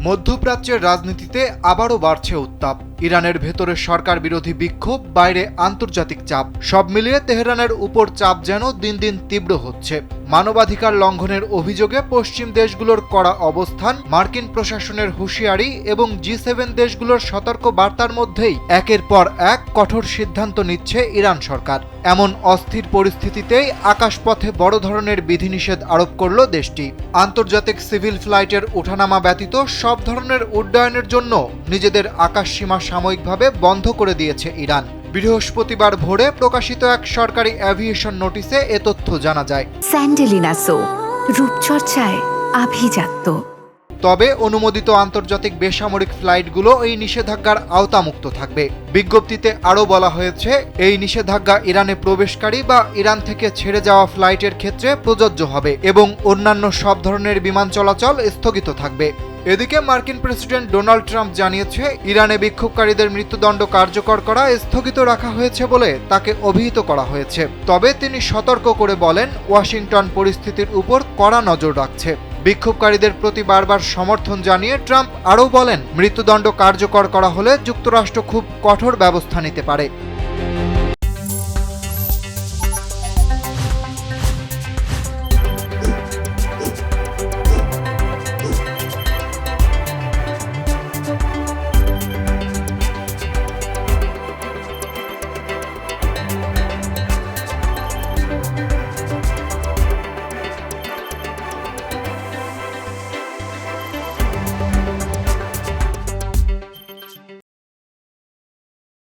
মধ্যপ্রাচ্যের রাজনীতিতে আবারও বাড়ছে উত্তাপ। ইরানের ভেতরে সরকার বিরোধী বিক্ষোভ, বাইরে আন্তর্জাতিক চাপ, সব মিলিয়ে তেহরানের উপর চাপ যেন দিন দিন তীব্র হচ্ছে। মানবাধিকার লঙ্ঘনের অভিযোগে পশ্চিম দেশগুলোর কড়া অবস্থান, মার্কিন প্রশাসনের হুঁশিয়ারি এবং G7 দেশগুলোর সতর্ক বার্তার মধ্যেই একের পর এক কঠোর সিদ্ধান্ত নিচ্ছে ইরান সরকার। এমন অস্থির পরিস্থিতিতেই আকাশপথে বড় ধরনের বিধিনিষেধ আরোপ করল দেশটি। আন্তর্জাতিক সিভিল ফ্লাইটের ওঠানামা ব্যতীত সব ধরনের উড্ডয়নের জন্য নিজেদের আকাশসীমা সাময়িকভাবে বন্ধ করে দিয়েছে ইরান। বৃহস্পতিবার ভোরে প্রকাশিত এক সরকারি অ্যাভিয়েশন নোটিশে এ তথ্য জানা যায়। স্যান্ডেলিনা সো, রূপচর্চায় আভিজাত্য। তবে অনুমোদিত আন্তর্জাতিক বেসামরিক ফ্লাইটগুলো এই নিষেধাজ্ঞার আওতামুক্ত থাকবে। বিজ্ঞপ্তিতে আরও বলা হয়েছে, এই নিষেধাজ্ঞা ইরানে প্রবেশকারী বা ইরান থেকে ছেড়ে যাওয়া ফ্লাইটের ক্ষেত্রে প্রযোজ্য হবে এবং অন্যান্য সব ধরনের বিমান চলাচল স্থগিত থাকবে। এদিকে মার্কিন প্রেসিডেন্ট ডোনাল্ড ট্রাম্প জানিয়েছে, ইরানে বিক্ষোভকারীদের মৃত্যুদণ্ড কার্যকর করা স্থগিত রাখা হয়েছে বলে তাকে অভিহিত করা হয়েছে। তবে তিনি সতর্ক করে বলেন, ওয়াশিংটন পরিস্থিতির উপর কড়া নজর রাখছে। বিক্ষোভকারীদের প্রতি বারবার সমর্থন জানিয়ে ট্রাম্প আরও বলেন, মৃত্যুদণ্ড কার্যকর করা হলে যুক্তরাষ্ট্র খুব কঠোর ব্যবস্থা নিতে পারে।